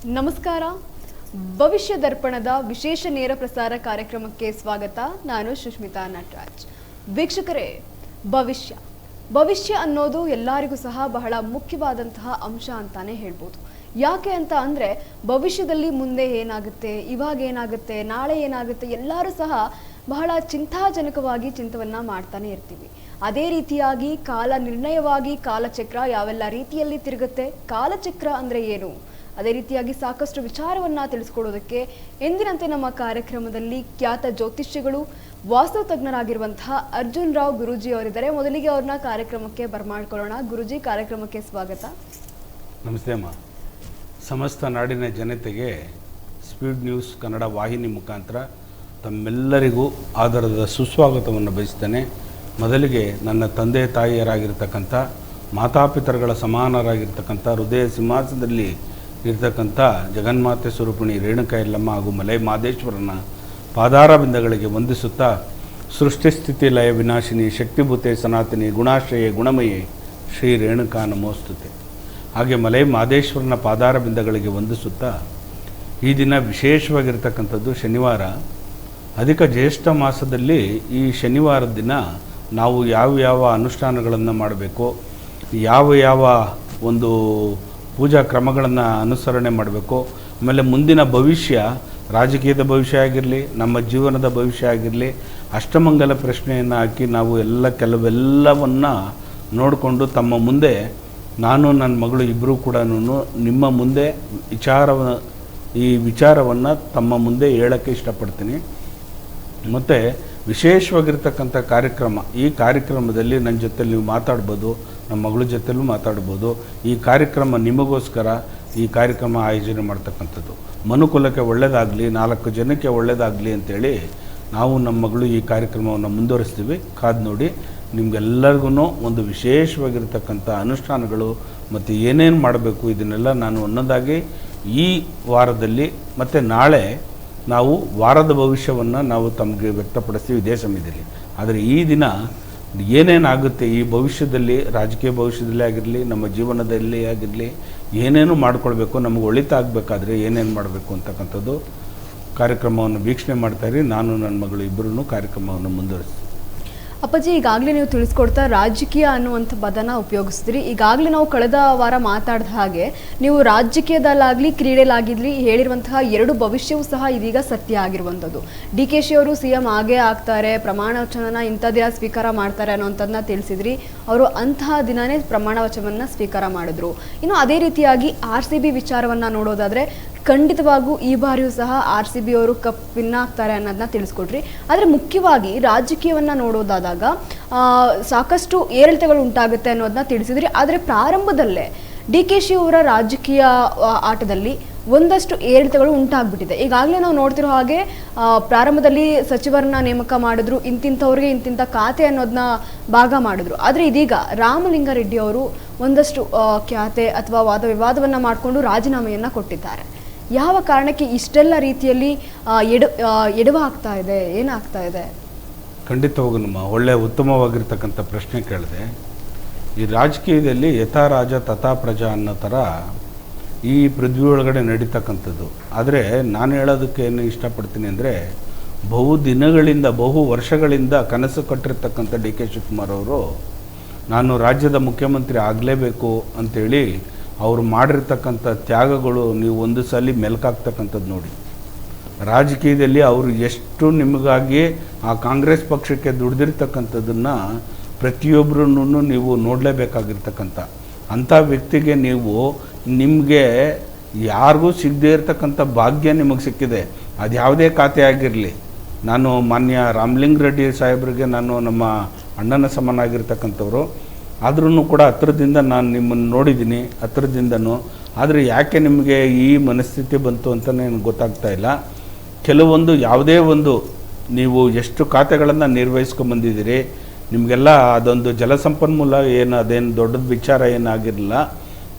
ನಮಸ್ಕಾರ. ಭವಿಷ್ಯ ದರ್ಪಣದ ವಿಶೇಷ ನೇರ ಪ್ರಸಾರ ಕಾರ್ಯಕ್ರಮಕ್ಕೆ ಸ್ವಾಗತ. ನಾನು ಸುಷ್ಮಿತಾ ನಟರಾಜ್. ವೀಕ್ಷಕರೇ, ಭವಿಷ್ಯ ಅನ್ನೋದು ಎಲ್ಲರಿಗೂ ಸಹ ಬಹಳ ಮುಖ್ಯವಾದಂತಹ ಅಂಶ ಅಂತಾನೆ ಹೇಳ್ಬೋದು. ಯಾಕೆ ಅಂತ ಅಂದರೆ ಭವಿಷ್ಯದಲ್ಲಿ ಮುಂದೆ ಏನಾಗುತ್ತೆ, ಇವಾಗ ಏನಾಗುತ್ತೆ, ನಾಳೆ ಏನಾಗುತ್ತೆ, ಎಲ್ಲರೂ ಸಹ ಬಹಳ ಚಿಂತಾಜನಕವಾಗಿ ಚಿಂತವನ್ನ ಮಾಡ್ತಾನೆ ಇರ್ತೀವಿ. ಅದೇ ರೀತಿಯಾಗಿ ಕಾಲ ನಿರ್ಣಯವಾಗಿ ಕಾಲಚಕ್ರ ಯಾವೆಲ್ಲ ರೀತಿಯಲ್ಲಿ ತಿರುಗುತ್ತೆ, ಕಾಲಚಕ್ರ ಅಂದರೆ ಏನು, ಅದೇ ರೀತಿಯಾಗಿ ಸಾಕಷ್ಟು ವಿಚಾರವನ್ನ ತಿಳಿಸ್ಕೊಡೋದಕ್ಕೆ ಎಂದಿನಂತೆ ನಮ್ಮ ಕಾರ್ಯಕ್ರಮದಲ್ಲಿ ಖ್ಯಾತ ಜ್ಯೋತಿಷ್ಯಗಳು, ವಾಸ್ತು ತಜ್ಞರಾಗಿರುವಂತಹ ಅರ್ಜುನ್ ರಾವ್ ಗುರೂಜಿ ಅವರಿದ್ದಾರೆ. ಮೊದಲಿಗೆ ಅವ್ರನ್ನ ಕಾರ್ಯಕ್ರಮಕ್ಕೆ ಬರಮಾಡ್ಕೊಳ್ಳೋಣ. ಗುರೂಜಿ, ಕಾರ್ಯಕ್ರಮಕ್ಕೆ ಸ್ವಾಗತ. ನಮಸ್ತೆ ಅಮ್ಮ. ಸಮಸ್ತ ನಾಡಿನ ಜನತೆಗೆ ಸ್ಪೀಡ್ ನ್ಯೂಸ್ ಕನ್ನಡ ವಾಹಿನಿ ಮುಖಾಂತರ ತಮ್ಮೆಲ್ಲರಿಗೂ ಆದರದ ಸುಸ್ವಾಗತವನ್ನು ಬಯಸ್ತೇನೆ. ಮೊದಲಿಗೆ ನನ್ನ ತಂದೆ ತಾಯಿಯರಾಗಿರ್ತಕ್ಕಂಥ ಮಾತಾಪಿತರುಗಳ ಸಮಾನರಾಗಿರ್ತಕ್ಕಂಥ ಹೃದಯ ಸಿಂಹಾಸನದಲ್ಲಿ ಇರ್ತಕ್ಕಂಥ ಜಗನ್ಮಾತೆ ಸ್ವರೂಪಿಣಿ ರೇಣುಕಾ ಯಲ್ಲಮ್ಮ ಹಾಗೂ ಮಲೈ ಮಹದೇಶ್ವರನ ಪಾದಾರ ಬಿಂದಗಳಿಗೆ ವಂದಿಸುತ್ತಾ, ಸೃಷ್ಟಿಸ್ಥಿತಿ ಲಯ ವಿನಾಶಿನಿ ಶಕ್ತಿಭೂತೆ ಸನಾತನಿ ಗುಣಾಶ್ರಯೇ ಗುಣಮಯೇ ಶ್ರೀ ರೇಣುಕಾ ನಮೋಸ್ತುತೆ. ಹಾಗೆ ಮಲೈ ಮಹದೇಶ್ವರನ ಪಾದಾರ ಬಿಂದಗಳಿಗೆ ವಂದಿಸುತ್ತಾ, ಈ ದಿನ ವಿಶೇಷವಾಗಿರ್ತಕ್ಕಂಥದ್ದು ಶನಿವಾರ. ಅಧಿಕ ಜ್ಯೇಷ್ಠ ಮಾಸದಲ್ಲಿ ಈ ಶನಿವಾರದ ದಿನ ನಾವು ಯಾವ ಅನುಷ್ಠಾನಗಳನ್ನು ಮಾಡಬೇಕು, ಯಾವ ಒಂದು ಪೂಜಾ ಕ್ರಮಗಳನ್ನು ಅನುಸರಣೆ ಮಾಡಬೇಕು, ಆಮೇಲೆ ಮುಂದಿನ ಭವಿಷ್ಯ, ರಾಜಕೀಯದ ಭವಿಷ್ಯ ಆಗಿರಲಿ, ನಮ್ಮ ಜೀವನದ ಭವಿಷ್ಯ ಆಗಿರಲಿ, ಅಷ್ಟಮಂಗಲ ಪ್ರಶ್ನೆಯನ್ನು ಹಾಕಿ ನಾವು ಕೆಲವೆಲ್ಲವನ್ನು ನೋಡಿಕೊಂಡು ತಮ್ಮ ಮುಂದೆ ನಾನು ನನ್ನ ಮಗಳು ಇಬ್ಬರೂ ಕೂಡ ನಿಮ್ಮ ಮುಂದೆ ಈ ವಿಚಾರವನ್ನು ತಮ್ಮ ಮುಂದೆ ಹೇಳೋಕ್ಕೆ ಇಷ್ಟಪಡ್ತೀನಿ. ಮತ್ತು ವಿಶೇಷವಾಗಿರ್ತಕ್ಕಂಥ ಕಾರ್ಯಕ್ರಮ, ಈ ಕಾರ್ಯಕ್ರಮದಲ್ಲಿ ನನ್ನ ಜೊತೆಲಿ ನೀವು ಮಾತಾಡ್ಬೋದು, ನಮ್ಮ ಮಗಳ ಜೊತೆಲೂ ಮಾತಾಡ್ಬೋದು. ಈ ಕಾರ್ಯಕ್ರಮ ನಿಮಗೋಸ್ಕರ ಈ ಕಾರ್ಯಕ್ರಮ ಆಯೋಜನೆ ಮಾಡ್ತಕ್ಕಂಥದ್ದು. ಮನುಕುಲಕ್ಕೆ ಒಳ್ಳೆಯದಾಗಲಿ, 4 ಜನಕ್ಕೆ ಒಳ್ಳೆಯದಾಗಲಿ ಅಂಥೇಳಿ ನಾವು ನಮ್ಮ ಮಗಳು ಈ ಕಾರ್ಯಕ್ರಮವನ್ನು ಮುಂದುವರಿಸ್ತೀವಿ. ಕಾದು ನೋಡಿ. ನಿಮಗೆಲ್ಲರಿಗೂ ಒಂದು ವಿಶೇಷವಾಗಿರ್ತಕ್ಕಂಥ ಅನುಷ್ಠಾನಗಳು ಮತ್ತು ಏನೇನು ಮಾಡಬೇಕು ಇದನ್ನೆಲ್ಲ ನಾನು ಒಂದೊಂದಾಗಿ ಈ ವಾರದಲ್ಲಿ ಮತ್ತು ನಾಳೆ ನಾವು ವಾರದ ಭವಿಷ್ಯವನ್ನು ನಾವು ತಮಗೆ ವ್ಯಕ್ತಪಡಿಸ್ತೀವಿ ಇದೇ ಸಮಯದಲ್ಲಿ. ಆದರೆ ಈ ದಿನ ಏನೇನಾಗುತ್ತೆ ಈ ಭವಿಷ್ಯದಲ್ಲಿ, ರಾಜಕೀಯ ಭವಿಷ್ಯದಲ್ಲೇ ಆಗಿರಲಿ, ನಮ್ಮ ಜೀವನದಲ್ಲಿ ಆಗಿರಲಿ, ಏನೇನು ಮಾಡ್ಕೊಳ್ಬೇಕು, ನಮಗೆ ಒಳಿತಾಗಬೇಕಾದ್ರೆ ಏನೇನು ಮಾಡಬೇಕು ಅಂತಕ್ಕಂಥದ್ದು ಕಾರ್ಯಕ್ರಮವನ್ನು ವೀಕ್ಷಣೆ ಮಾಡ್ತಾಯಿರಿ. ನಾನು ನನ್ನ ಮಗಳು ಇಬ್ಬರೂ ಕಾರ್ಯಕ್ರಮವನ್ನು ಮುಂದುವರಿಸ್ತೀವಿ. ಅಪ್ಪಾಜಿ, ಈಗಾಗಲೇ ನೀವು ತಿಳಿಸ್ಕೊಡ್ತಾ ರಾಜಕೀಯ ಅನ್ನುವಂಥ ಪದನ ಉಪಯೋಗಿಸಿದ್ರಿ. ಈಗಾಗಲೇ ನಾವು ಕಳೆದ ವಾರ ಮಾತಾಡಿದ ಹಾಗೆ ನೀವು ರಾಜಕೀಯದಲ್ಲಾಗಲಿ ಕ್ರೀಡೆಲಾಗಿರಲಿ ಹೇಳಿರುವಂತಹ 2 ಭವಿಷ್ಯವೂ ಸಹ ಇದೀಗ ಸತ್ಯ ಆಗಿರುವಂಥದ್ದು. DK ಶಿ ಅವರು CM ಆಗೇ ಆಗ್ತಾರೆ, ಪ್ರಮಾಣ ವಚನನ ಇಂಥ ದಿನ ಸ್ವೀಕಾರ ಮಾಡ್ತಾರೆ ಅನ್ನೋಂಥದ್ದನ್ನ ತಿಳಿಸಿದ್ರಿ. ಅವರು ಅಂತಹ ದಿನವೇ ಪ್ರಮಾಣ ವಚನವನ್ನು ಸ್ವೀಕಾರ ಮಾಡಿದ್ರು. ಇನ್ನು ಅದೇ ರೀತಿಯಾಗಿ RCB ವಿಚಾರವನ್ನು ನೋಡೋದಾದರೆ ಖಂಡಿತವಾಗೂ ಈ ಬಾರಿಯೂ ಸಹ RCB ಅವರು ಕಪ್ ವಿನ್ ಆಗ್ತಾರೆ ಅನ್ನೋದನ್ನ ತಿಳಿಸ್ಕೊಟ್ರಿ. ಆದರೆ ಮುಖ್ಯವಾಗಿ ರಾಜಕೀಯವನ್ನು ನೋಡೋದಾದಾಗ ಸಾಕಷ್ಟು ಏರಿಳಿತಗಳು ಉಂಟಾಗುತ್ತೆ ಅನ್ನೋದನ್ನ ತಿಳಿಸಿದ್ರಿ. ಆದರೆ ಪ್ರಾರಂಭದಲ್ಲೇ DK ಶಿ ಅವರ ರಾಜಕೀಯ ಆಟದಲ್ಲಿ ಒಂದಷ್ಟು ಏರಿಳಿತಗಳು ಉಂಟಾಗ್ಬಿಟ್ಟಿದೆ. ಈಗಾಗಲೇ ನಾವು ನೋಡ್ತಿರೋ ಹಾಗೆ ಪ್ರಾರಂಭದಲ್ಲಿ ಸಚಿವರನ್ನ ನೇಮಕ ಮಾಡಿದ್ರು, ಇಂತಿಂಥವ್ರಿಗೆ ಇಂತಿಂಥ ಖಾತೆ ಅನ್ನೋದನ್ನ ಭಾಗ ಮಾಡಿದ್ರು. ಆದರೆ ಇದೀಗ ರಾಮಲಿಂಗಾರೆಡ್ಡಿ ಅವರು ಒಂದಷ್ಟು ಖ್ಯಾತೆ ಅಥವಾ ವಾದ ವಿವಾದವನ್ನು ಮಾಡಿಕೊಂಡು ರಾಜೀನಾಮೆಯನ್ನು ಕೊಟ್ಟಿದ್ದಾರೆ. ಯಾವ ಕಾರಣಕ್ಕೆ ಇಷ್ಟೆಲ್ಲ ರೀತಿಯಲ್ಲಿ ಎಡವಾಗ್ತಾ ಇದೆ, ಏನಾಗ್ತಾ ಇದೆ? ಖಂಡಿತವಾಗೂ ನಮ್ಮ ಒಳ್ಳೆಯ ಉತ್ತಮವಾಗಿರ್ತಕ್ಕಂಥ ಪ್ರಶ್ನೆ ಕೇಳಿದೆ. ಈ ರಾಜಕೀಯದಲ್ಲಿ ಯಥಾ ರಾಜ ತಥಾ ಪ್ರಜಾ ಅನ್ನೋ ಥರ ಈ ಪೃಥ್ವಿ ಒಳಗಡೆ ನಡೀತಕ್ಕಂಥದ್ದು. ಆದರೆ ನಾನು ಹೇಳೋದಕ್ಕೆ ಏನು ಇಷ್ಟಪಡ್ತೀನಿ ಅಂದರೆ, ಬಹು ವರ್ಷಗಳಿಂದ ಕನಸು ಕಟ್ಟಿರ್ತಕ್ಕಂಥ DK ಶಿವಕುಮಾರ್ ಅವರು ನಾನು ರಾಜ್ಯದ ಮುಖ್ಯಮಂತ್ರಿ ಆಗಲೇಬೇಕು ಅಂಥೇಳಿ ಅವರು ಮಾಡಿರ್ತಕ್ಕಂಥ ತ್ಯಾಗಗಳು ನೀವು ಒಂದು ಸಲ ಮೆಲ್ಕಾಗ್ತಕ್ಕಂಥದ್ದು ನೋಡಿ. ರಾಜಕೀಯದಲ್ಲಿ ಅವರು ಎಷ್ಟು ನಿಮಗಾಗಿ ಆ ಕಾಂಗ್ರೆಸ್ ಪಕ್ಷಕ್ಕೆ ದುಡ್ದಿರ್ತಕ್ಕಂಥದ್ದನ್ನು ಪ್ರತಿಯೊಬ್ಬರೂ ನೀವು ನೋಡಲೇಬೇಕಾಗಿರ್ತಕ್ಕಂಥ ಅಂಥ ವ್ಯಕ್ತಿಗೆ ನಿಮಗೆ ಯಾರಿಗೂ ಸಿಗದೇ ಇರತಕ್ಕಂಥ ಭಾಗ್ಯ ನಿಮಗೆ ಸಿಕ್ಕಿದೆ. ಅದು ಯಾವುದೇ ಖಾತೆ ಆಗಿರಲಿ. ನಾನು ಮಾನ್ಯ ರಾಮಲಿಂಗ ರೆಡ್ಡಿ ಸಾಹೇಬ್ರಿಗೆ ನಾನು ನಮ್ಮ ಅಣ್ಣನ ಸಮನಾಗಿರ್ತಕ್ಕಂಥವ್ರು. ಆದ್ರೂ ಕೂಡ ಹತ್ರದಿಂದ ನಾನು ನಿಮ್ಮನ್ನು ನೋಡಿದ್ದೀನಿ, ಹತ್ರದಿಂದನೂ. ಆದರೆ ಯಾಕೆ ನಿಮಗೆ ಈ ಮನಸ್ಥಿತಿ ಬಂತು ಅಂತ ನನಗೆ ಗೊತ್ತಾಗ್ತಾ ಇಲ್ಲ. ಕೆಲವೊಂದು ಯಾವುದೇ ಒಂದು ನೀವು ಎಷ್ಟು ಖಾತೆಗಳನ್ನು ನಿರ್ವಹಿಸ್ಕೊಂಬಂದಿದ್ದೀರಿ, ನಿಮಗೆಲ್ಲ ಅದೊಂದು ಜಲಸಂಪನ್ಮೂಲ ಅದೇನು ದೊಡ್ಡದ ವಿಚಾರ ಏನಾಗಿರಲಿಲ್ಲ.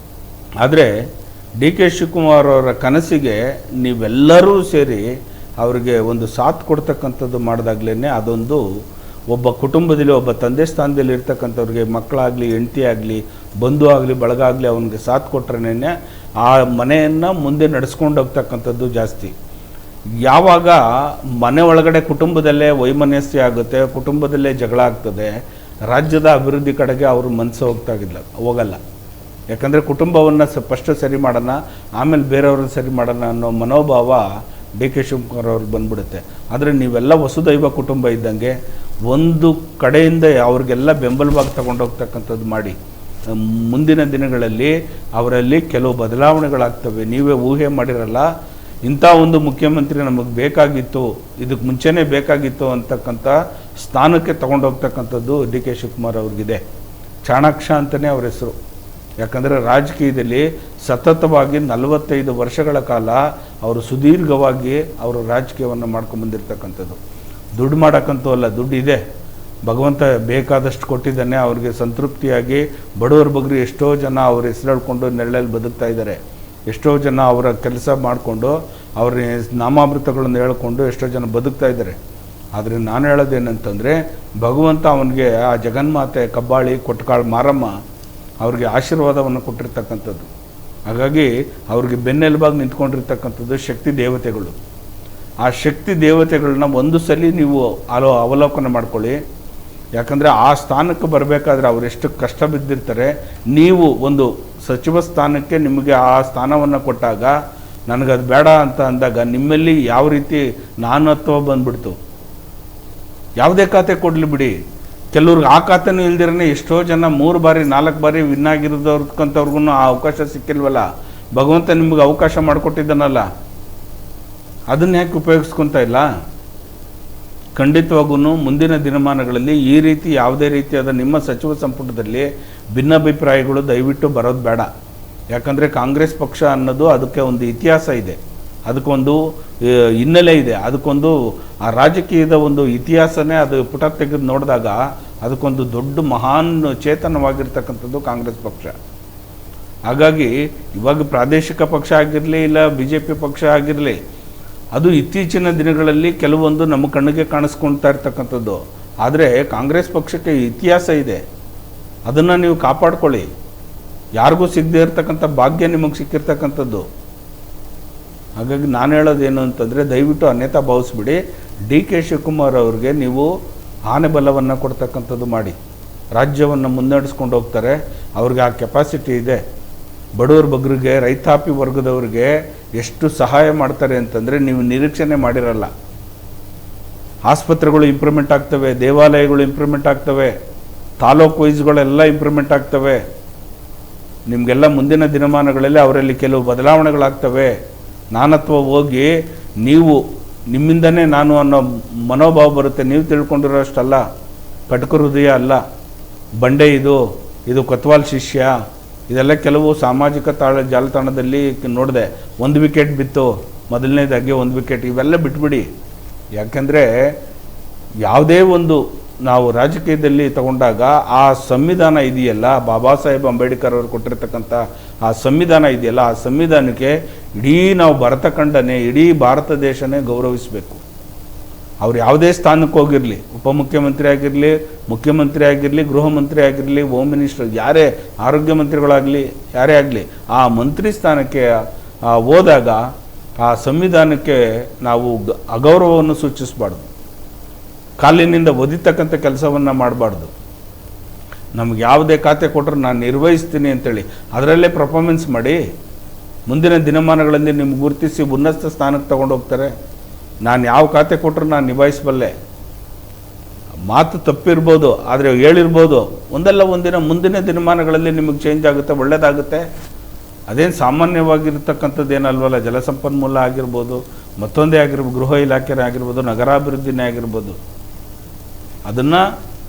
ಆದರೆ DK ಶಿವಕುಮಾರ್ ಅವರ ಕನಸಿಗೆ ನೀವೆಲ್ಲರೂ ಸೇರಿ ಅವರಿಗೆ ಒಂದು ಸಾಥ್ ಕೊಡ್ತಕ್ಕಂಥದ್ದು ಮಾಡಿದಾಗಲೇ ಅದೊಂದು ಒಬ್ಬ ಕುಟುಂಬದಲ್ಲಿ ಒಬ್ಬ ತಂದೆ ಸ್ಥಾನದಲ್ಲಿ ಇರ್ತಕ್ಕಂಥವ್ರಿಗೆ ಮಕ್ಕಳಾಗಲಿ ಹೆಂಡತಿ ಆಗಲಿ ಬಂಧು ಆಗಲಿ ಬಳಗ ಆಗಲಿ ಅವನಿಗೆ ಸಾಥ್ ಕೊಟ್ರೇನೆ ಆ ಮನೆಯನ್ನು ಮುಂದೆ ನಡೆಸ್ಕೊಂಡು ಹೋಗ್ತಕ್ಕಂಥದ್ದು ಜಾಸ್ತಿ. ಯಾವಾಗ ಮನೆ ಒಳಗಡೆ ಕುಟುಂಬದಲ್ಲೇ ವೈಮನಸ್ಯ ಆಗುತ್ತೆ, ಕುಟುಂಬದಲ್ಲೇ ಜಗಳ ಆಗ್ತದೆ, ರಾಜ್ಯದ ಅಭಿವೃದ್ಧಿ ಕಡೆಗೆ ಅವರು ಮನಸ್ಸು ಹೋಗಲ್ಲ. ಯಾಕಂದರೆ ಕುಟುಂಬವನ್ನು ಫಸ್ಟ್ ಸರಿ ಮಾಡೋಣ, ಆಮೇಲೆ ಬೇರೆಯವ್ರನ್ನ ಸರಿ ಮಾಡೋಣ ಅನ್ನೋ ಮನೋಭಾವ ಡಿ ಕೆ ಶಿವಕುಮಾರ್ ಅವ್ರಿಗೆ ಬಂದ್ಬಿಡುತ್ತೆ. ಆದರೆ ನೀವೆಲ್ಲ ವಸುದೈವ ಕುಟುಂಬ ಇದ್ದಂಗೆ ಒಂದು ಕಡೆಯಿಂದ ಅವ್ರಿಗೆಲ್ಲ ಬೆಂಬಲವಾಗಿ ತಗೊಂಡೋಗ್ತಕ್ಕಂಥದ್ದು ಮಾಡಿ. ಮುಂದಿನ ದಿನಗಳಲ್ಲಿ ಅವರಲ್ಲಿ ಕೆಲವು ಬದಲಾವಣೆಗಳಾಗ್ತವೆ. ನೀವೇ ಊಹೆ ಮಾಡಿರಲ್ಲ, ಇಂಥ ಒಂದು ಮುಖ್ಯಮಂತ್ರಿ ನಮಗೆ ಬೇಕಾಗಿತ್ತು, ಇದಕ್ಕೆ ಮುಂಚೆನೇ ಬೇಕಾಗಿತ್ತು ಅಂತಕ್ಕಂಥ ಸ್ಥಾನಕ್ಕೆ ತಗೊಂಡೋಗ್ತಕ್ಕಂಥದ್ದು ಡಿ ಕೆ ಶಿವಕುಮಾರ್ ಅವ್ರಿಗಿದೆ. ಚಾಣಾಕ್ಷ ಅಂತಲೇ ಅವ್ರ ಹೆಸರು. ಯಾಕಂದರೆ ರಾಜಕೀಯದಲ್ಲಿ ಸತತವಾಗಿ 45 ವರ್ಷಗಳ ಕಾಲ ಅವರು ಸುದೀರ್ಘವಾಗಿ ಅವರು ರಾಜಕೀಯವನ್ನು ಮಾಡ್ಕೊಂಡ್ಬಂದಿರ್ತಕ್ಕಂಥದ್ದು. ದುಡ್ಡು ಮಾಡೋಕ್ಕಂತೂ ಅಲ್ಲ, ದುಡ್ಡು ಇದೆ, ಭಗವಂತ ಬೇಕಾದಷ್ಟು ಕೊಟ್ಟಿದ್ದಾನೆ. ಅವ್ರಿಗೆ ಸಂತೃಪ್ತಿಯಾಗಿ ಬಡವರ ಬಗ್ಗರು ಎಷ್ಟೋ ಜನ ಅವ್ರ ಹೆಸರು ಹೇಳ್ಕೊಂಡು ನೆರಳಲ್ಲಿ ಬದುಕ್ತಾ ಇದ್ದಾರೆ. ಎಷ್ಟೋ ಜನ ಅವರ ಕೆಲಸ ಮಾಡಿಕೊಂಡು ಅವ್ರ ನಾಮಾಮೃತಗಳನ್ನು ಹೇಳ್ಕೊಂಡು ಎಷ್ಟೋ ಜನ ಬದುಕ್ತಾ ಇದ್ದಾರೆ. ಆದರೆ ನಾನು ಹೇಳೋದೇನಂತಂದರೆ, ಭಗವಂತ ಅವನಿಗೆ ಆ ಜಗನ್ಮಾತೆ ಕಬ್ಬಾಳಿ ಕೊಟ್ಕಾಳು ಮಾರಮ್ಮ ಅವ್ರಿಗೆ ಆಶೀರ್ವಾದವನ್ನು ಕೊಟ್ಟಿರ್ತಕ್ಕಂಥದ್ದು. ಹಾಗಾಗಿ ಅವ್ರಿಗೆ ಬೆನ್ನೆಲುಬಾಗಿ ನಿಂತ್ಕೊಂಡಿರ್ತಕ್ಕಂಥದ್ದು ಶಕ್ತಿ ದೇವತೆಗಳು. ಆ ಶಕ್ತಿ ದೇವತೆಗಳನ್ನ ಒಂದು ಸಲ ನೀವು ಅವಲೋಕನ ಮಾಡ್ಕೊಳ್ಳಿ. ಯಾಕಂದರೆ ಆ ಸ್ಥಾನಕ್ಕೆ ಬರಬೇಕಾದ್ರೆ ಅವರೆಷ್ಟು ಕಷ್ಟ ಬಿದ್ದಿರ್ತಾರೆ. ನೀವು ಒಂದು ಸಚಿವ ಸ್ಥಾನಕ್ಕೆ ನಿಮಗೆ ಆ ಸ್ಥಾನವನ್ನು ಕೊಟ್ಟಾಗ ನನಗದು ಬೇಡ ಅಂತ ಅಂದಾಗ ನಿಮ್ಮಲ್ಲಿ ಯಾವ ರೀತಿ ನಾನತ್ವ ಬಂದ್ಬಿಡ್ತು. ಯಾವುದೇ ಖಾತೆ ಕೊಡಲಿ ಬಿಡಿ, ಕೆಲವ್ರಿಗೆ ಆ ಖಾತೆನೂ ಇಲ್ದಿರೇ ಎಷ್ಟೋ ಜನ 3 ಬಾರಿ 4 ಬಾರಿ ವಿನ್ ಆಗಿರೋದಕ್ಕಂಥವ್ರಿಗೂ ಆ ಅವಕಾಶ ಸಿಕ್ಕಿಲ್ವಲ್ಲ. ಭಗವಂತ ನಿಮಗೆ ಅವಕಾಶ ಮಾಡಿಕೊಟ್ಟಿದ್ದಾನಲ್ಲ, ಅದನ್ನು ಯಾಕೆ ಉಪಯೋಗಿಸ್ಕೊತಾ ಇಲ್ಲ? ಖಂಡಿತವಾಗೂ ಮುಂದಿನ ದಿನಮಾನಗಳಲ್ಲಿ ಈ ರೀತಿ ಯಾವುದೇ ರೀತಿಯಾದ ನಿಮ್ಮ ಸಚಿವ ಸಂಪುಟದಲ್ಲಿ ಭಿನ್ನಾಭಿಪ್ರಾಯಗಳು ದಯವಿಟ್ಟು ಬರೋದು ಬೇಡ. ಯಾಕಂದರೆ ಕಾಂಗ್ರೆಸ್ ಪಕ್ಷ ಅನ್ನೋದು ಅದಕ್ಕೆ ಒಂದು ಇತಿಹಾಸ ಇದೆ, ಅದಕ್ಕೊಂದು ಹಿನ್ನೆಲೆ ಇದೆ, ಅದಕ್ಕೊಂದು ಆ ರಾಜಕೀಯದ ಒಂದು ಇತಿಹಾಸನೇ ಅದು ಪುಟ ತೆಗೆದು ನೋಡಿದಾಗ ಅದಕ್ಕೊಂದು ದೊಡ್ಡ ಮಹಾನ್ ಚೇತನವಾಗಿರ್ತಕ್ಕಂಥದ್ದು ಕಾಂಗ್ರೆಸ್ ಪಕ್ಷ. ಹಾಗಾಗಿ ಇವಾಗ ಪ್ರಾದೇಶಿಕ ಪಕ್ಷ ಆಗಿರಲಿ ಇಲ್ಲ BJP ಪಕ್ಷ ಆಗಿರಲಿ, ಅದು ಇತ್ತೀಚಿನ ದಿನಗಳಲ್ಲಿ ಕೆಲವೊಂದು ನಮ್ಮ ಕಣ್ಣಿಗೆ ಕಾಣಿಸ್ಕೊಳ್ತಾ ಇರ್ತಕ್ಕಂಥದ್ದು. ಆದರೆ ಕಾಂಗ್ರೆಸ್ ಪಕ್ಷಕ್ಕೆ ಇತಿಹಾಸ ಇದೆ, ಅದನ್ನು ನೀವು ಕಾಪಾಡ್ಕೊಳ್ಳಿ. ಯಾರಿಗೂ ಸಿಗದೇ ಇರತಕ್ಕಂಥ ಭಾಗ್ಯ ನಿಮಗೆ ಸಿಕ್ಕಿರ್ತಕ್ಕಂಥದ್ದು. ಹಾಗಾಗಿ ನಾನು ಹೇಳೋದೇನು ಅಂತಂದರೆ, ದಯವಿಟ್ಟು ಅನ್ಯತಾ ಭಾವಿಸ್ಬಿಡಿ. ಡಿ ಕೆ ಶಿವಕುಮಾರ್ ಅವ್ರಿಗೆ ನೀವು ಆನೆ ಬಲವನ್ನು ಕೊಡ್ತಕ್ಕಂಥದ್ದು ಮಾಡಿ. ರಾಜ್ಯವನ್ನು ಮುನ್ನಡೆಸ್ಕೊಂಡು ಹೋಗ್ತಾರೆ, ಅವ್ರಿಗೆ ಆ ಕೆಪಾಸಿಟಿ ಇದೆ. ಬಡವ್ರ ಬಗ್ಗರಿಗೆ, ರೈತಾಪಿ ವರ್ಗದವ್ರಿಗೆ ಎಷ್ಟು ಸಹಾಯ ಮಾಡ್ತಾರೆ ಅಂತಂದರೆ ನೀವು ನಿರೀಕ್ಷಣೆ ಮಾಡಿರಲ್ಲ. ಆಸ್ಪತ್ರೆಗಳು ಇಂಪ್ರೂವ್ಮೆಂಟ್ ಆಗ್ತವೆ, ದೇವಾಲಯಗಳು ಇಂಪ್ರೂವ್ಮೆಂಟ್ ಆಗ್ತವೆ, ತಾಲೂಕು ವೈಸ್ಗಳೆಲ್ಲ ಇಂಪ್ರೂವ್ಮೆಂಟ್ ಆಗ್ತವೆ. ನಿಮಗೆಲ್ಲ ಮುಂದಿನ ದಿನಮಾನಗಳಲ್ಲಿ ಅವರಲ್ಲಿ ಕೆಲವು ಬದಲಾವಣೆಗಳಾಗ್ತವೆ. ನಾನತ್ವ ಹೋಗಿ ನೀವು ನಿಮ್ಮಿಂದನೇ ನಾನು ಅನ್ನೋ ಮನೋಭಾವ ಬರುತ್ತೆ. ನೀವು ತಿಳ್ಕೊಂಡಿರೋಷ್ಟಲ್ಲ, ಕಟಕ ಹೃದಯ ಅಲ್ಲ, ಬಂಡೆ ಇದು ಕೊತ್ವಾಲ್ ಶಿಷ್ಯ, ಇದೆಲ್ಲ ಕೆಲವು ಸಾಮಾಜಿಕ ಜಾಲತಾಣದಲ್ಲಿ ನೋಡಿದೆ. 1 ವಿಕೆಟ್ ಬಿತ್ತು, ಮೊದಲನೇದಾಗಿ 1 ವಿಕೆಟ್, ಇವೆಲ್ಲ ಬಿಟ್ಬಿಡಿ. ಯಾಕೆಂದರೆ ಯಾವುದೇ ಒಂದು ನಾವು ರಾಜಕೀಯದಲ್ಲಿ ತಗೊಂಡಾಗ ಆ ಸಂವಿಧಾನ ಇದೆಯಲ್ಲ, ಬಾಬಾ ಸಾಹೇಬ್ ಅಂಬೇಡ್ಕರ್ ಅವರು ಕೊಟ್ಟಿರ್ತಕ್ಕಂಥ ಆ ಸಂವಿಧಾನ ಇದೆಯಲ್ಲ, ಆ ಸಂವಿಧಾನಕ್ಕೆ ಇಡೀ ನಾವು ಭರತಖಂಡನೇ, ಇಡೀ ಭಾರತ ದೇಶನೇ ಗೌರವಿಸಬೇಕು. ಅವ್ರು ಯಾವುದೇ ಸ್ಥಾನಕ್ಕೆ ಹೋಗಿರಲಿ, ಉಪಮುಖ್ಯಮಂತ್ರಿ ಆಗಿರಲಿ, ಮುಖ್ಯಮಂತ್ರಿ ಆಗಿರಲಿ, ಗೃಹ ಮಂತ್ರಿ ಆಗಿರಲಿ, ಹೋಮ್ ಮಿನಿಸ್ಟರ್, ಯಾರೇ ಆರೋಗ್ಯ ಮಂತ್ರಿಗಳಾಗಲಿ, ಯಾರೇ ಆಗಲಿ, ಆ ಮಂತ್ರಿ ಸ್ಥಾನಕ್ಕೆ ಹೋದಾಗ ಆ ಸಂವಿಧಾನಕ್ಕೆ ನಾವು ಅಗೌರವವನ್ನು ಸೂಚಿಸಬಾರ್ದು, ಕಾಲಿನಿಂದ ಒದಿತಕ್ಕಂಥ ಕೆಲಸವನ್ನು ಮಾಡಬಾರ್ದು. ನಮ್ಗೆ ಯಾವುದೇ ಖಾತೆ ಕೊಟ್ಟರು ನಾನು ನಿರ್ವಹಿಸ್ತೀನಿ ಅಂತೇಳಿ ಅದರಲ್ಲೇ ಪರ್ಫಾರ್ಮೆನ್ಸ್ ಮಾಡಿ. ಮುಂದಿನ ದಿನಮಾನಗಳಲ್ಲಿ ನಿಮ್ಗೆ ಗುರುತಿಸಿ ಉನ್ನತ ಸ್ಥಾನಕ್ಕೆ ತಗೊಂಡು ಹೋಗ್ತಾರೆ. ನಾನು ಯಾವ ಖಾತೆ ಕೊಟ್ಟರು ನಾನು ನಿಭಾಯಿಸಬಲ್ಲೆ. ಮಾತು ತಪ್ಪಿರ್ಬೋದು, ಆದರೆ ಹೇಳಿರ್ಬೋದು, ಒಂದಲ್ಲ ಒಂದಿನ ಮುಂದಿನ ದಿನಮಾನಗಳಲ್ಲಿ ನಿಮಗೆ ಚೇಂಜ್ ಆಗುತ್ತೆ, ಒಳ್ಳೆಯದಾಗುತ್ತೆ. ಅದೇನು ಸಾಮಾನ್ಯವಾಗಿರ್ತಕ್ಕಂಥದ್ದು ಏನಲ್ವಲ್ಲ. ಜಲಸಂಪನ್ಮೂಲ ಆಗಿರ್ಬೋದು, ಮತ್ತೊಂದೇ ಆಗಿರ್ಬೋದು, ಗೃಹ ಇಲಾಖೆ ಆಗಿರ್ಬೋದು, ನಗರಾಭಿವೃದ್ಧಿನೇ ಆಗಿರ್ಬೋದು, ಅದನ್ನು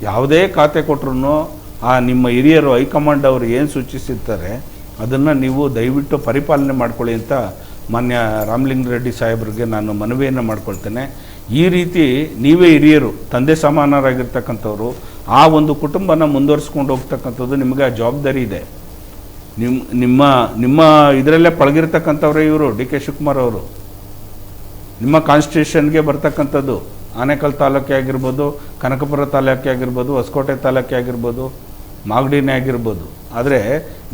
ಯಾವುದೇ ಖಾತೆ ಕೊಟ್ಟರು ಆ ನಿಮ್ಮ ಹಿರಿಯರು ಹೈಕಮಾಂಡ್ ಅವರು ಏನು ಸೂಚಿಸಿರ್ತಾರೆ ಅದನ್ನು ನೀವು ದಯವಿಟ್ಟು ಪರಿಪಾಲನೆ ಮಾಡ್ಕೊಳ್ಳಿ ಅಂತ ಮಾನ್ಯ ರಾಮಲಿಂಗಾರೆಡ್ಡಿ ಸಾಹೇಬ್ರಿಗೆ ನಾನು ಮನವಿಯನ್ನು ಮಾಡ್ಕೊಳ್ತೇನೆ. ಈ ರೀತಿ ನೀವೇ ಹಿರಿಯರು, ತಂದೆ ಸಮಾನರಾಗಿರ್ತಕ್ಕಂಥವ್ರು, ಆ ಒಂದು ಕುಟುಂಬನ ಮುಂದುವರಿಸ್ಕೊಂಡು ಹೋಗ್ತಕ್ಕಂಥದ್ದು ನಿಮಗೆ ಆ ಜವಾಬ್ದಾರಿ ಇದೆ. ನಿಮ್ಮ ಇದರಲ್ಲೇ ಪಳಗಿರ್ತಕ್ಕಂಥವ್ರೆ ಇವರು ಡಿ ಕೆ ಶಿವಕುಮಾರ್ ಅವರು. ನಿಮ್ಮ ಕಾನ್ಸ್ಟಿಟ್ಯೂಷನ್ಗೆ ಬರ್ತಕ್ಕಂಥದ್ದು ಆನೇಕಲ್ ತಾಲೂಕೆ ಆಗಿರ್ಬೋದು, ಕನಕಪುರ ತಾಲೂಕೆ ಆಗಿರ್ಬೋದು, ಹೊಸಕೋಟೆ ತಾಲೂಕೆ ಆಗಿರ್ಬೋದು, ಮಾಗಡಿನೇ ಆಗಿರ್ಬೋದು. ಆದರೆ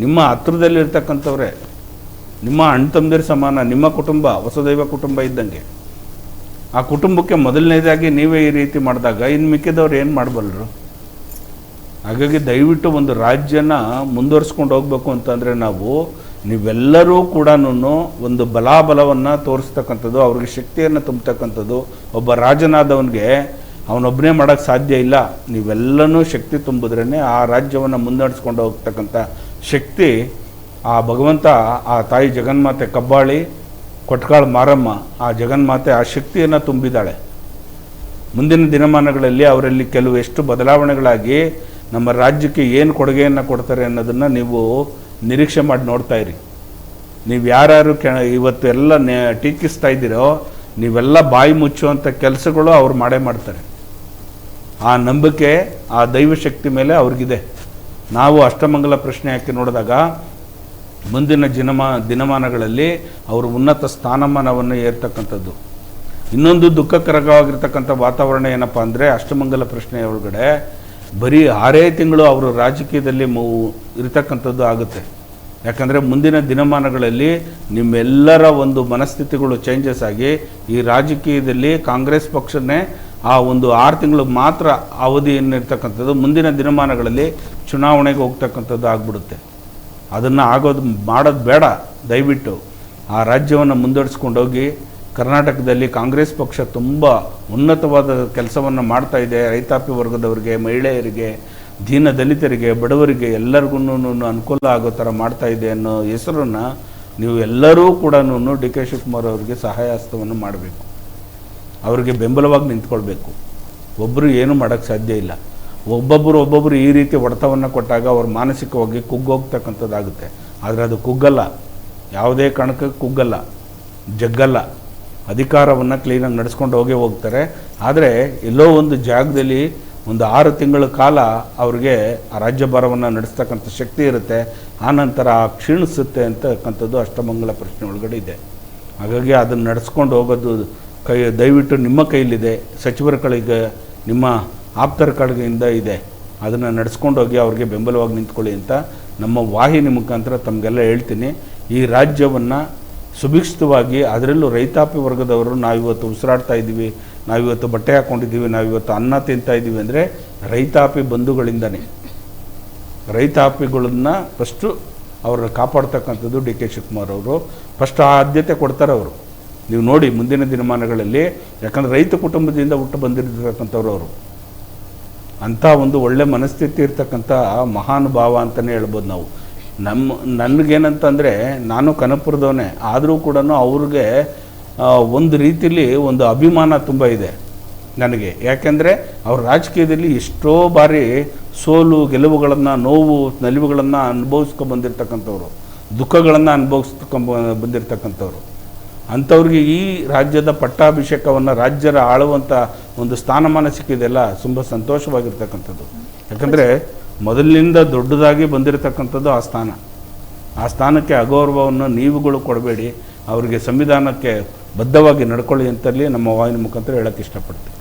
ನಿಮ್ಮ ಹತ್ರದಲ್ಲಿರ್ತಕ್ಕಂಥವ್ರೆ ನಿಮ್ಮ ಅಣ್ಣ ತಮ್ಮದಿರ ಸಮಾನ, ನಿಮ್ಮ ಕುಟುಂಬ ವಸುದೈವ ಕುಟುಂಬ ಇದ್ದಂಗೆ. ಆ ಕುಟುಂಬಕ್ಕೆ ಮೊದಲನೇದಾಗಿ ನೀವೇ ಈ ರೀತಿ ಮಾಡಿದಾಗ ಇನ್ನು ಮಿಕ್ಕಿದವ್ರು ಏನು ಮಾಡಬಲ್ಲರು? ಹಾಗಾಗಿ ದಯವಿಟ್ಟು ಒಂದು ರಾಜ್ಯನ ಮುಂದುವರಿಸ್ಕೊಂಡು ಹೋಗಬೇಕು ಅಂತಂದರೆ ನೀವೆಲ್ಲರೂ ಕೂಡ ಒಂದು ಬಲಾಬಲವನ್ನು ತೋರಿಸ್ತಕ್ಕಂಥದ್ದು, ಅವ್ರಿಗೆ ಶಕ್ತಿಯನ್ನು ತುಂಬತಕ್ಕಂಥದ್ದು. ಒಬ್ಬ ರಾಜನಾದವನಿಗೆ ಅವನೊಬ್ಬನೇ ಮಾಡೋಕ್ಕೆ ಸಾಧ್ಯ ಇಲ್ಲ. ನೀವೆಲ್ಲನೂ ಶಕ್ತಿ ತುಂಬಿದ್ರೇ ಆ ರಾಜ್ಯವನ್ನು ಮುನ್ನಡೆಸ್ಕೊಂಡು ಹೋಗ್ತಕ್ಕಂಥ ಶಕ್ತಿ ಆ ಭಗವಂತ, ಆ ತಾಯಿ ಜಗನ್ಮಾತೆ ಕಬ್ಬಾಳಿ ಕೊಟ್ಕಾಳು ಮಾರಮ್ಮ, ಆ ಜಗನ್ಮಾತೆ ಆ ಶಕ್ತಿಯನ್ನು ತುಂಬಿದ್ದಾಳೆ. ಮುಂದಿನ ದಿನಮಾನಗಳಲ್ಲಿ ಅವರಲ್ಲಿ ಕೆಲವು ಎಷ್ಟು ಬದಲಾವಣೆಗಳಾಗಿ ನಮ್ಮ ರಾಜ್ಯಕ್ಕೆ ಏನು ಕೊಡುಗೆಯನ್ನು ಕೊಡ್ತಾರೆ ಅನ್ನೋದನ್ನು ನೀವು ನಿರೀಕ್ಷೆ ಮಾಡಿ ನೋಡ್ತಾ ಇರಿ. ನೀವು ಯಾರ್ಯಾರು ಇವತ್ತು ಎಲ್ಲ ಟೀಕಿಸ್ತಾ ಇದ್ದೀರೋ ನೀವೆಲ್ಲ ಬಾಯಿ ಮುಚ್ಚುವಂಥ ಕೆಲಸಗಳು ಅವ್ರು ಮಾಡೇ ಮಾಡ್ತಾರೆ. ಆ ನಂಬಿಕೆ ಆ ದೈವಶಕ್ತಿ ಮೇಲೆ ಅವ್ರಿಗಿದೆ. ನಾವು ಅಷ್ಟಮಂಗಲ ಪ್ರಶ್ನೆ ಹಾಕಿ ನೋಡಿದಾಗ ಮುಂದಿನ ದಿನಮಾನಗಳಲ್ಲಿ ಅವರು ಉನ್ನತ ಸ್ಥಾನಮಾನವನ್ನು ಏರ್ತಕ್ಕಂಥದ್ದು. ಇನ್ನೊಂದು ದುಃಖಕರವಾಗಿರ್ತಕ್ಕಂಥ ವಾತಾವರಣ ಏನಪ್ಪ ಅಂದರೆ ಅಷ್ಟಮಂಗಲ ಪ್ರಶ್ನೆ ಒಳಗಡೆ ಬರೀ 6 ತಿಂಗಳು ಅವರು ರಾಜಕೀಯದಲ್ಲಿ ಇರತಕ್ಕಂಥದ್ದು ಆಗುತ್ತೆ. ಯಾಕಂದರೆ ಮುಂದಿನ ದಿನಮಾನಗಳಲ್ಲಿ ನಿಮ್ಮೆಲ್ಲರ ಒಂದು ಮನಸ್ಥಿತಿಗಳು ಚೇಂಜಸ್ ಆಗಿ ಈ ರಾಜಕೀಯದಲ್ಲಿ ಕಾಂಗ್ರೆಸ್ ಪಕ್ಷನೇ ಆ ಒಂದು 6 ತಿಂಗಳು ಮಾತ್ರ ಅವಧಿಯನ್ನಿರ್ತಕ್ಕಂಥದ್ದು ಮುಂದಿನ ದಿನಮಾನಗಳಲ್ಲಿ ಚುನಾವಣೆಗೆ ಹೋಗ್ತಕ್ಕಂಥದ್ದು ಆಗಿಬಿಡುತ್ತೆ. ಅದನ್ನು ಮಾಡೋದು ಬೇಡ. ದಯವಿಟ್ಟು ಆ ರಾಜ್ಯವನ್ನು ಮುಂದುವರಿಸ್ಕೊಂಡೋಗಿ ಕರ್ನಾಟಕದಲ್ಲಿ ಕಾಂಗ್ರೆಸ್ ಪಕ್ಷ ತುಂಬ ಉನ್ನತವಾದ ಕೆಲಸವನ್ನು ಮಾಡ್ತಾ ಇದೆ. ರೈತಾಪಿ ವರ್ಗದವರಿಗೆ, ಮಹಿಳೆಯರಿಗೆ, ದೀನ ದಲಿತರಿಗೆ, ಬಡವರಿಗೆ ಎಲ್ಲರಿಗೂ ಅನುಕೂಲ ಆಗೋ ಥರ ಮಾಡ್ತಾ ಇದೆ ಅನ್ನೋ ಹೆಸರನ್ನು ನೀವು ಎಲ್ಲರೂ ಕೂಡ ಡಿ ಕೆ ಶಿವಕುಮಾರ್ ಅವರಿಗೆ ಸಹಾಯ ಹಸ್ತವನ್ನು ಮಾಡಬೇಕು. ಅವರಿಗೆ ಬೆಂಬಲವಾಗಿ ನಿಂತ್ಕೊಳ್ಬೇಕು. ಒಬ್ಬರು ಏನೂ ಮಾಡೋಕ್ಕೆ ಸಾಧ್ಯ ಇಲ್ಲ. ಒಬ್ಬೊಬ್ಬರು ಈ ರೀತಿ ಹೊಡೆತವನ್ನು ಕೊಟ್ಟಾಗ ಅವ್ರು ಮಾನಸಿಕವಾಗಿ ಕುಗ್ಗೋಗ್ತಕ್ಕಂಥದ್ದಾಗುತ್ತೆ. ಆದರೆ ಅದು ಕುಗ್ಗಲ್ಲ, ಯಾವುದೇ ಕಾರಣಕ್ಕೆ ಕುಗ್ಗಲ್ಲ, ಜಗ್ಗಲ್ಲ. ಅಧಿಕಾರವನ್ನು ಕ್ಲೀನಾಗಿ ನಡೆಸ್ಕೊಂಡು ಹೋಗ್ತಾರೆ. ಆದರೆ ಎಲ್ಲೋ ಒಂದು ಜಾಗದಲ್ಲಿ ಒಂದು 6 ತಿಂಗಳ ಕಾಲ ಅವ್ರಿಗೆ ಆ ರಾಜ್ಯಭಾರವನ್ನು ನಡೆಸ್ತಕ್ಕಂಥ ಶಕ್ತಿ ಇರುತ್ತೆ. ಆನಂತರ ಕ್ಷೀಣಿಸುತ್ತೆ ಅಂತಕ್ಕಂಥದ್ದು ಅಷ್ಟಮಂಗಲ ಪ್ರಶ್ನೆ ಒಳಗಡೆ ಇದೆ. ಹಾಗಾಗಿ ಅದನ್ನು ನಡೆಸ್ಕೊಂಡು ಹೋಗೋದು ದಯವಿಟ್ಟು ನಿಮ್ಮ ಕೈಲಿದೆ. ಸಚಿವರ ಕಡೆಗೆ, ನಿಮ್ಮ ಆಪ್ತರ ಕಡೆಯಿಂದ ಇದೆ. ಅದನ್ನು ನಡೆಸ್ಕೊಂಡು ಹೋಗಿ ಅವ್ರಿಗೆ ಬೆಂಬಲವಾಗಿ ನಿಂತ್ಕೊಳ್ಳಿ ಅಂತ ನಮ್ಮ ವಾಹಿನಿ ಮುಖಾಂತರ ತಮಗೆಲ್ಲ ಹೇಳ್ತೀನಿ. ಈ ರಾಜ್ಯವನ್ನು ಸುಭಿಕ್ಷಿತವಾಗಿ, ಅದರಲ್ಲೂ ರೈತಾಪಿ ವರ್ಗದವರು ನಾವಿವತ್ತು ಉಸಿರಾಡ್ತಾ ಇದ್ದೀವಿ, ನಾವಿವತ್ತು ಬಟ್ಟೆ ಹಾಕ್ಕೊಂಡಿದ್ದೀವಿ, ನಾವಿವತ್ತು ಅನ್ನ ತಿಂತಾ ಇದ್ದೀವಿ ಅಂದರೆ ರೈತಾಪಿ ಬಂಧುಗಳಿಂದನೇ. ರೈತಾಪಿಗಳನ್ನ ಫಸ್ಟು ಅವ್ರನ್ನ ಕಾಪಾಡ್ತಕ್ಕಂಥದ್ದು ಡಿ ಕೆ ಶಿವಕುಮಾರ್ ಅವರು ಫಸ್ಟ್ ಆದ್ಯತೆ ಕೊಡ್ತಾರೆ ಅವರು. ನೀವು ನೋಡಿ ಮುಂದಿನ ದಿನಮಾನಗಳಲ್ಲಿ, ಯಾಕಂದರೆ ರೈತ ಕುಟುಂಬದಿಂದ ಹುಟ್ಟು ಬಂದಿರತಕ್ಕಂಥವ್ರು ಅವರು. ಅಂಥ ಒಂದು ಒಳ್ಳೆ ಮನಸ್ಥಿತಿ ಇರ್ತಕ್ಕಂಥ ಮಹಾನುಭಾವ ಅಂತಲೇ ಹೇಳ್ಬೋದು ನಾವು. ನನಗೇನಂತಂದರೆ, ನಾನು ಕನಕಪುರದವನೇ ಆದರೂ ಕೂಡ ಅವ್ರಿಗೆ ಒಂದು ರೀತಿಯಲ್ಲಿ ಒಂದು ಅಭಿಮಾನ ತುಂಬ ಇದೆ ನನಗೆ. ಯಾಕೆಂದರೆ ಅವ್ರ ರಾಜಕೀಯದಲ್ಲಿ ಎಷ್ಟೋ ಬಾರಿ ಸೋಲು ಗೆಲುವುಗಳನ್ನು, ನೋವು ನಲಿವುಗಳನ್ನು ಬಂದಿರತಕ್ಕಂಥವ್ರು, ದುಃಖಗಳನ್ನು ಬಂದಿರತಕ್ಕಂಥವ್ರು. ಅಂಥವ್ರಿಗೆ ಈ ರಾಜ್ಯದ ಪಟ್ಟಾಭಿಷೇಕವನ್ನು, ರಾಜ್ಯರ ಆಳುವಂಥ ಒಂದು ಸ್ಥಾನಮಾನ ಸಿಕ್ಕಿದೆಲ್ಲ ತುಂಬ ಸಂತೋಷವಾಗಿರ್ತಕ್ಕಂಥದ್ದು. ಯಾಕಂದರೆ ಮೊದಲಿನಿಂದ ದೊಡ್ಡದಾಗಿ ಬಂದಿರತಕ್ಕಂಥದ್ದು ಆ ಸ್ಥಾನ. ಆ ಸ್ಥಾನಕ್ಕೆ ಅಗೌರವವನ್ನು ನೀವುಗಳು ಕೊಡಬೇಡಿ. ಅವರಿಗೆ ಸಂವಿಧಾನಕ್ಕೆ ಬದ್ಧವಾಗಿ ನಡ್ಕೊಳ್ಳಿ ಅಂತಲ್ಲಿ ನಮ್ಮ ವಾಹಿನಿ ಮುಖಾಂತರ ಹೇಳೋಕ್ಕೆ ಇಷ್ಟಪಡ್ತೀನಿ.